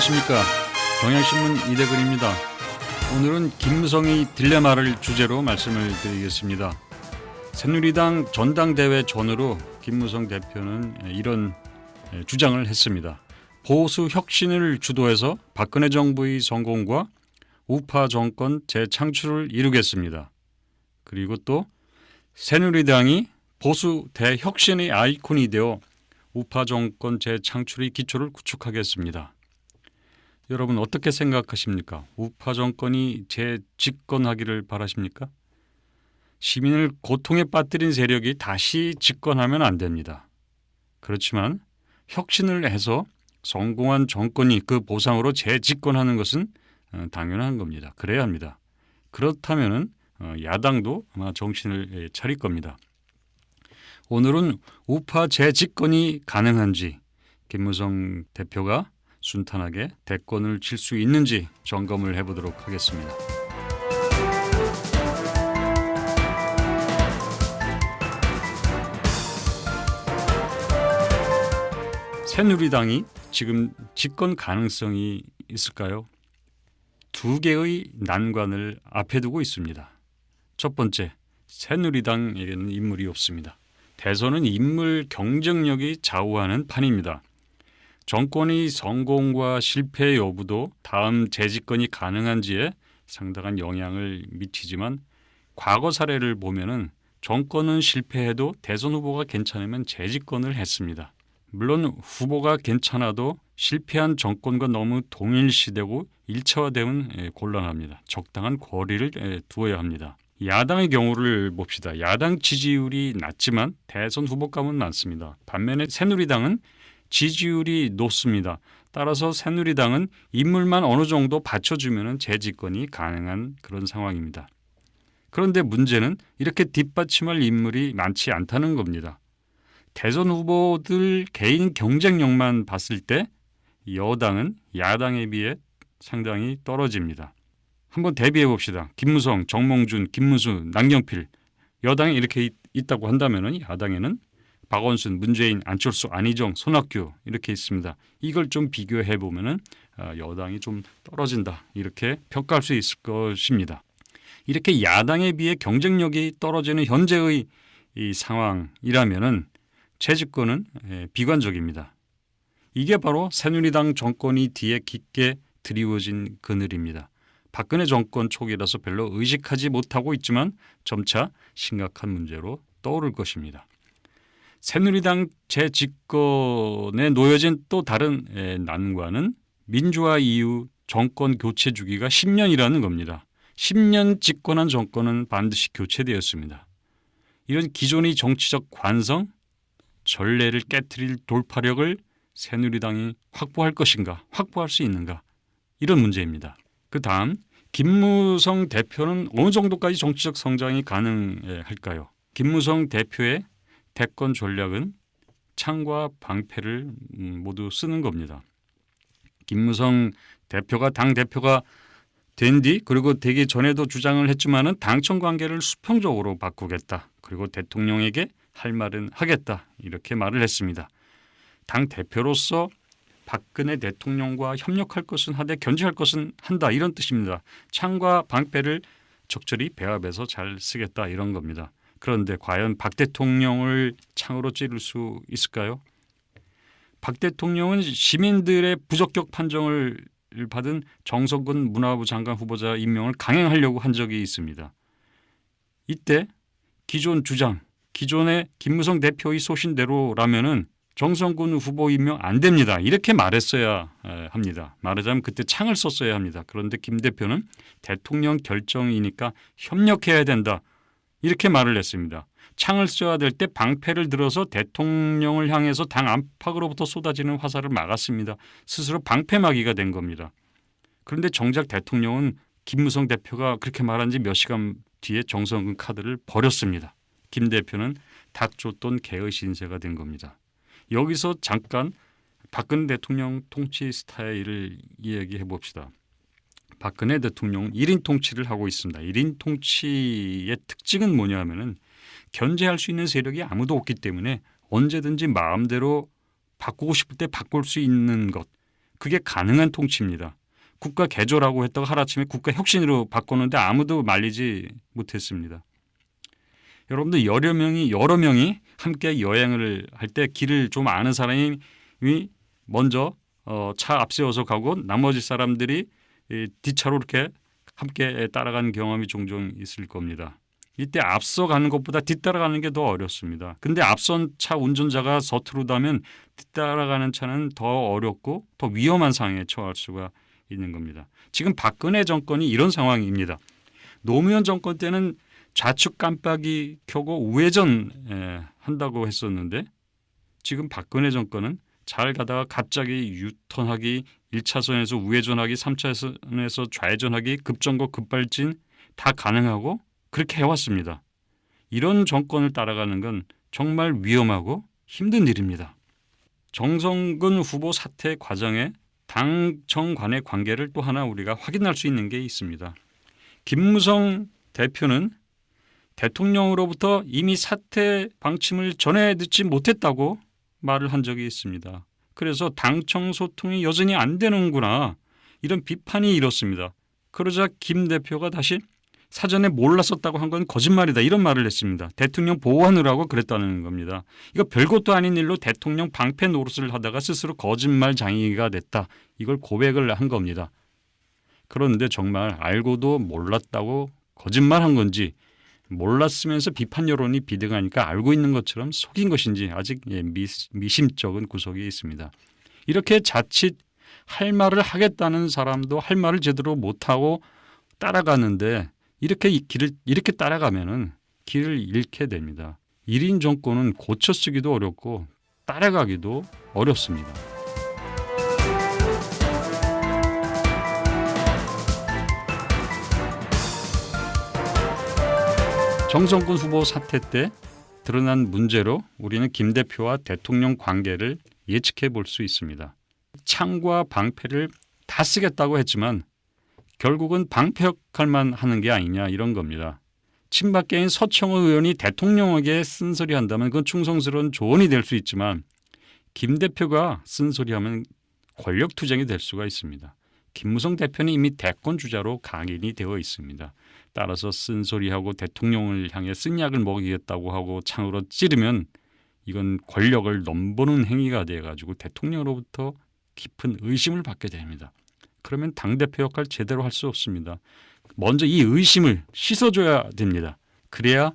안녕하십니까. 경향신문 이대근입니다. 오늘은 김무성의 딜레마를 주제로 말씀을 드리겠습니다. 새누리당 전당대회 전후로 김무성 대표는 이런 주장을 했습니다. 보수 혁신을 주도해서 박근혜 정부의 성공과 우파 정권 재창출을 이루겠습니다. 그리고 또 새누리당이 보수 대혁신의 아이콘이 되어 우파 정권 재창출의 기초를 구축하겠습니다. 여러분 어떻게 생각하십니까? 우파 정권이 재집권하기를 바라십니까? 시민을 고통에 빠뜨린 세력이 다시 집권하면 안 됩니다. 그렇지만 혁신을 해서 성공한 정권이 그 보상으로 재집권하는 것은 당연한 겁니다. 그래야 합니다. 그렇다면 야당도 아마 정신을 차릴 겁니다. 오늘은 우파 재집권이 가능한지, 김무성 대표가 순탄하게 대권을 질 수 있는지 점검을 해보도록 하겠습니다. 새누리당이 지금 집권 가능성이 있을까요? 두 개의 난관을 앞에 두고 있습니다. 첫 번째, 새누리당에게는 인물이 없습니다. 대선은 인물 경쟁력이 좌우하는 판입니다. 정권의 성공과 실패 여부도 다음 재집권이 가능한지에 상당한 영향을 미치지만 과거 사례를 보면은 정권은 실패해도 대선 후보가 괜찮으면 재집권을 했습니다. 물론 후보가 괜찮아도 실패한 정권과 너무 동일시되고 일차화되면 곤란합니다. 적당한 거리를 두어야 합니다. 야당의 경우를 봅시다. 야당 지지율이 낮지만 대선 후보감은 많습니다. 반면에 새누리당은 지지율이 높습니다. 따라서 새누리당은 인물만 어느 정도 받쳐주면 재집권이 가능한 그런 상황입니다. 그런데 문제는 이렇게 뒷받침할 인물이 많지 않다는 겁니다. 대선 후보들 개인 경쟁력만 봤을 때 여당은 야당에 비해 상당히 떨어집니다. 한번 대비해 봅시다. 김무성, 정몽준, 김문수, 남경필 여당에 이렇게 있다고 한다면 야당에는 박원순, 문재인, 안철수, 안희정, 손학규 이렇게 있습니다. 이걸 좀 비교해 보면 여당이 좀 떨어진다 이렇게 평가할 수 있을 것입니다. 이렇게 야당에 비해 경쟁력이 떨어지는 현재의 이 상황이라면 재집권은 비관적입니다. 이게 바로 새누리당 정권이 뒤에 깊게 드리워진 그늘입니다. 박근혜 정권 초기라서 별로 의식하지 못하고 있지만 점차 심각한 문제로 떠오를 것입니다. 새누리당 재집권에 놓여진 또 다른 난관은 민주화 이후 정권 교체 주기가 10년이라는 겁니다. 10년 집권한 정권은 반드시 교체되었습니다. 이런 기존의 정치적 관성, 전례를 깨트릴 돌파력을 새누리당이 확보할 것인가, 확보할 수 있는가 이런 문제입니다. 그 다음 김무성 대표는 어느 정도까지 정치적 성장이 가능할까요? 김무성 대표의 대권 전략은 창과 방패를 모두 쓰는 겁니다. 김무성 대표가 당대표가 된 뒤 그리고 되기 전에도 주장을 했지만은 당청 관계를 수평적으로 바꾸겠다. 그리고 대통령에게 할 말은 하겠다. 이렇게 말을 했습니다. 당대표로서 박근혜 대통령과 협력할 것은 하되 견제할 것은 한다 이런 뜻입니다. 창과 방패를 적절히 배합해서 잘 쓰겠다 이런 겁니다. 그런데 과연 박 대통령을 창으로 찌를 수 있을까요? 박 대통령은 시민들의 부적격 판정을 받은 정성근 문화부 장관 후보자 임명을 강행하려고 한 적이 있습니다. 이때 기존 주장, 기존의 김무성 대표의 소신대로라면은 정성근 후보 임명 안 됩니다. 이렇게 말했어야 합니다. 말하자면 그때 창을 썼어야 합니다. 그런데 김 대표는 대통령 결정이니까 협력해야 된다. 이렇게 말을 했습니다. 창을 써야 될 때 방패를 들어서 대통령을 향해서 당 안팎으로부터 쏟아지는 화살을 막았습니다. 스스로 방패막이가 된 겁니다. 그런데 정작 대통령은 김무성 대표가 그렇게 말한 지 몇 시간 뒤에 정성근 카드를 버렸습니다. 김 대표는 닭줬던 개의 신세가 된 겁니다. 여기서 잠깐 박근혜 대통령 통치 스타일을 이야기해 봅시다. 박근혜 대통령은 1인 통치를 하고 있습니다. 1인 통치의 특징은 뭐냐 하면은 견제할 수 있는 세력이 아무도 없기 때문에 언제든지 마음대로 바꾸고 싶을 때 바꿀 수 있는 것. 그게 가능한 통치입니다. 국가 개조라고 했다가 하루아침에 국가 혁신으로 바꿨는데 아무도 말리지 못했습니다. 여러분들 여러 명이 함께 여행을 할 때 길을 좀 아는 사람이 먼저 차 앞세워서 가고 나머지 사람들이 뒷차로 이렇게 함께 따라가는 경험이 종종 있을 겁니다. 이때 앞서가는 것보다 뒤따라가는 게 더 어렵습니다. 근데 앞선 차 운전자가 서투르다면 뒤따라가는 차는 더 어렵고 더 위험한 상황에 처할 수가 있는 겁니다. 지금 박근혜 정권이 이런 상황입니다. 노무현 정권 때는 좌측 깜빡이 켜고 우회전 한다고 했었는데 지금 박근혜 정권은 잘 가다가 갑자기 유턴하기, 1차선에서 우회전하기, 3차선에서 좌회전하기, 급정거, 급발진 다 가능하고 그렇게 해왔습니다. 이런 정권을 따라가는 건 정말 위험하고 힘든 일입니다. 정성근 후보 사퇴 과정에 당청 간의 관계를 또 하나 우리가 확인할 수 있는 게 있습니다. 김무성 대표는 대통령으로부터 이미 사퇴 방침을 전해 듣지 못했다고 말을 한 적이 있습니다. 그래서 당청 소통이 여전히 안 되는구나 이런 비판이 일었습니다. 그러자 김 대표가 다시 사전에 몰랐었다고 한 건 거짓말이다 이런 말을 했습니다. 대통령 보호하느라고 그랬다는 겁니다. 이거 별것도 아닌 일로 대통령 방패 노릇을 하다가 스스로 거짓말장이가 됐다. 이걸 고백을 한 겁니다. 그런데 정말 알고도 몰랐다고 거짓말한 건지 몰랐으면서 비판 여론이 비등하니까 알고 있는 것처럼 속인 것인지 아직 미심쩍은 구석이 있습니다. 이렇게 자칫 할 말을 하겠다는 사람도 할 말을 제대로 못하고 따라가는데 이렇게 따라가면은 길을 잃게 됩니다. 1인 정권은 고쳐 쓰기도 어렵고 따라가기도 어렵습니다. 정성근 후보 사퇴 때 드러난 문제로 우리는 김 대표와 대통령 관계를 예측해 볼 수 있습니다. 창과 방패를 다 쓰겠다고 했지만 결국은 방패 역할만 하는 게 아니냐 이런 겁니다. 친박계인 서청호 의원이 대통령에게 쓴소리한다면 그건 충성스러운 조언이 될 수 있지만 김 대표가 쓴소리하면 권력투쟁이 될 수가 있습니다. 김무성 대표는 이미 대권 주자로 각인이 되어 있습니다. 따라서 쓴소리하고 대통령을 향해 쓴약을 먹이겠다고 하고 창으로 찌르면 이건 권력을 넘보는 행위가 돼가지고 대통령으로부터 깊은 의심을 받게 됩니다. 그러면 당대표 역할 제대로 할 수 없습니다. 먼저 이 의심을 씻어줘야 됩니다. 그래야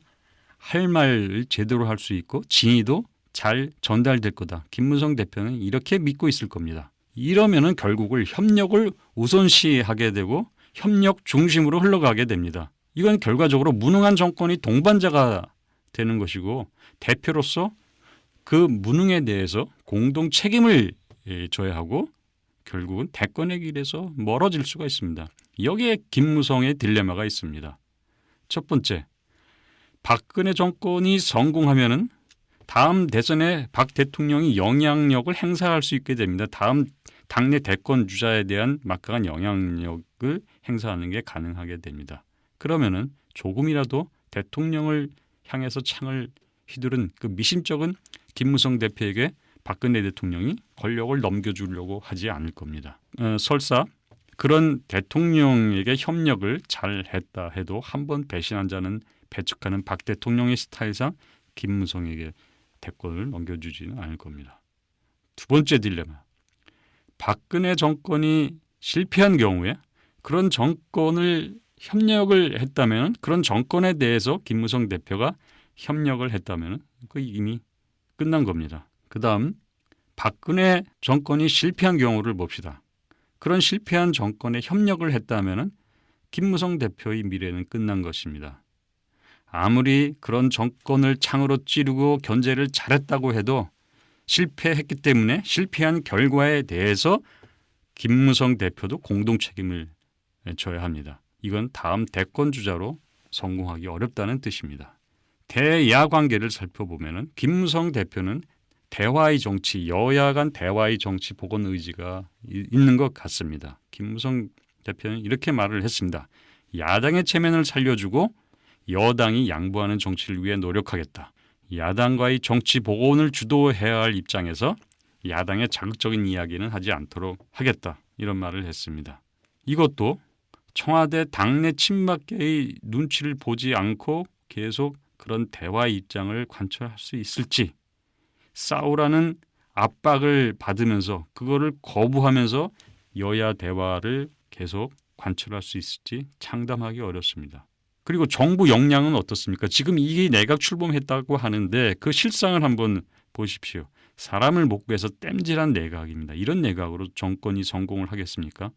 할 말을 제대로 할 수 있고 진의도 잘 전달될 거다. 김무성 대표는 이렇게 믿고 있을 겁니다. 이러면은 결국을 협력을 우선시하게 되고 협력 중심으로 흘러가게 됩니다. 이건 결과적으로 무능한 정권이 동반자가 되는 것이고 대표로서 그 무능에 대해서 공동 책임을 져야 하고 결국은 대권의 길에서 멀어질 수가 있습니다. 여기에 김무성의 딜레마가 있습니다. 첫 번째, 박근혜 정권이 성공하면은 다음 대선에 박 대통령이 영향력을 행사할 수 있게 됩니다. 다음 당내 대권 주자에 대한 막강한 영향력을 행사하는 게 가능하게 됩니다. 그러면은 조금이라도 대통령을 향해서 창을 휘두른 그 미심쩍은 김무성 대표에게 박근혜 대통령이 권력을 넘겨주려고 하지 않을 겁니다. 설사 그런 대통령에게 협력을 잘했다 해도 한 번 배신한 자는 배척하는 박 대통령의 스타일상 김무성에게 대권을 넘겨주지는 않을 겁니다. 두 번째 딜레마. 박근혜 정권이 실패한 경우에 그런 정권을 협력을 했다면 그런 정권에 대해서 김무성 대표가 협력을 했다면 그 이미 끝난 겁니다. 그 다음 박근혜 정권이 실패한 경우를 봅시다. 그런 실패한 정권에 협력을 했다면 김무성 대표의 미래는 끝난 것입니다. 아무리 그런 정권을 창으로 찌르고 견제를 잘했다고 해도 실패했기 때문에 실패한 결과에 대해서 김무성 대표도 공동 책임을 져야 합니다. 이건 다음 대권 주자로 성공하기 어렵다는 뜻입니다. 대야 관계를 살펴보면 김무성 대표는 대화의 정치, 여야 간 대화의 정치 복원 의지가 있는 것 같습니다. 김무성 대표는 이렇게 말을 했습니다. 야당의 체면을 살려주고 여당이 양보하는 정치를 위해 노력하겠다. 야당과의 정치 복원을 주도해야 할 입장에서 야당의 자극적인 이야기는 하지 않도록 하겠다. 이런 말을 했습니다. 이것도 청와대 당내 친박계의 눈치를 보지 않고 계속 그런 대화 입장을 관철할 수 있을지, 싸우라는 압박을 받으면서 그거를 거부하면서 여야 대화를 계속 관철할 수 있을지 장담하기 어렵습니다. 그리고 정부 역량은 어떻습니까? 지금 이게 내각 출범했다고 하는데 그 실상을 한번 보십시오. 사람을 못 구해서 땜질한 내각입니다. 이런 내각으로 정권이 성공을 하겠습니까?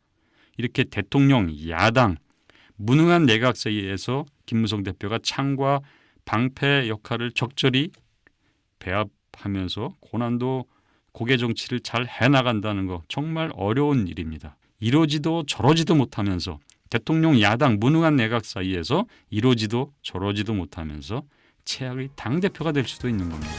이렇게 대통령, 야당, 무능한 내각 사이에서 김무성 대표가 창과 방패 역할을 적절히 배합하면서 고난도 고개 정치를 잘 해나간다는 거 정말 어려운 일입니다. 이러지도 저러지도 못하면서 대통령, 야당, 무능한 내각 사이에서 이러지도 저러지도 못하면서 최악의 당대표가 될 수도 있는 겁니다.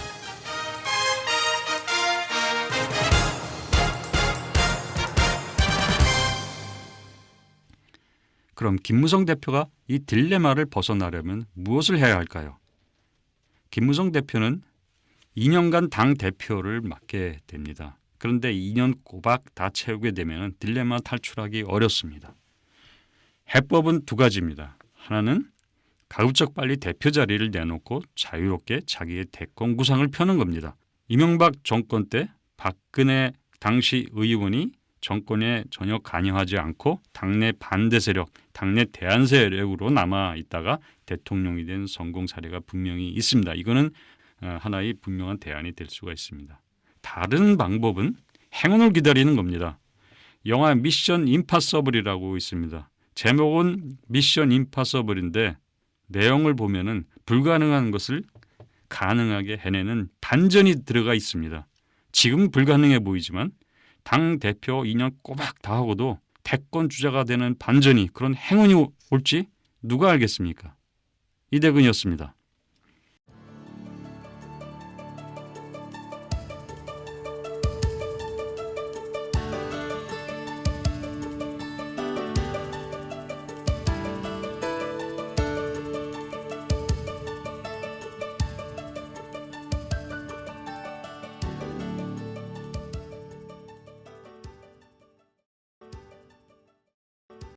그럼 김무성 대표가 이 딜레마를 벗어나려면 무엇을 해야 할까요? 김무성 대표는 2년간 당대표를 맡게 됩니다. 그런데 2년 꼬박 다 채우게 되면 딜레마 탈출하기 어렵습니다. 해법은 두 가지입니다. 하나는 가급적 빨리 대표 자리를 내놓고 자유롭게 자기의 대권 구상을 펴는 겁니다. 이명박 정권 때 박근혜 당시 의원이 정권에 전혀 관여하지 않고 당내 반대 세력, 당내 대안 세력으로 남아 있다가 대통령이 된 성공 사례가 분명히 있습니다. 이거는 하나의 분명한 대안이 될 수가 있습니다. 다른 방법은 행운을 기다리는 겁니다. 영화 미션 임파서블이라고 있습니다. 제목은 미션 임파서블인데 내용을 보면은 불가능한 것을 가능하게 해내는 반전이 들어가 있습니다. 지금 불가능해 보이지만 당 대표 2년 꼬박 다 하고도 대권 주자가 되는 반전이, 그런 행운이 올지 누가 알겠습니까? 이대근이었습니다.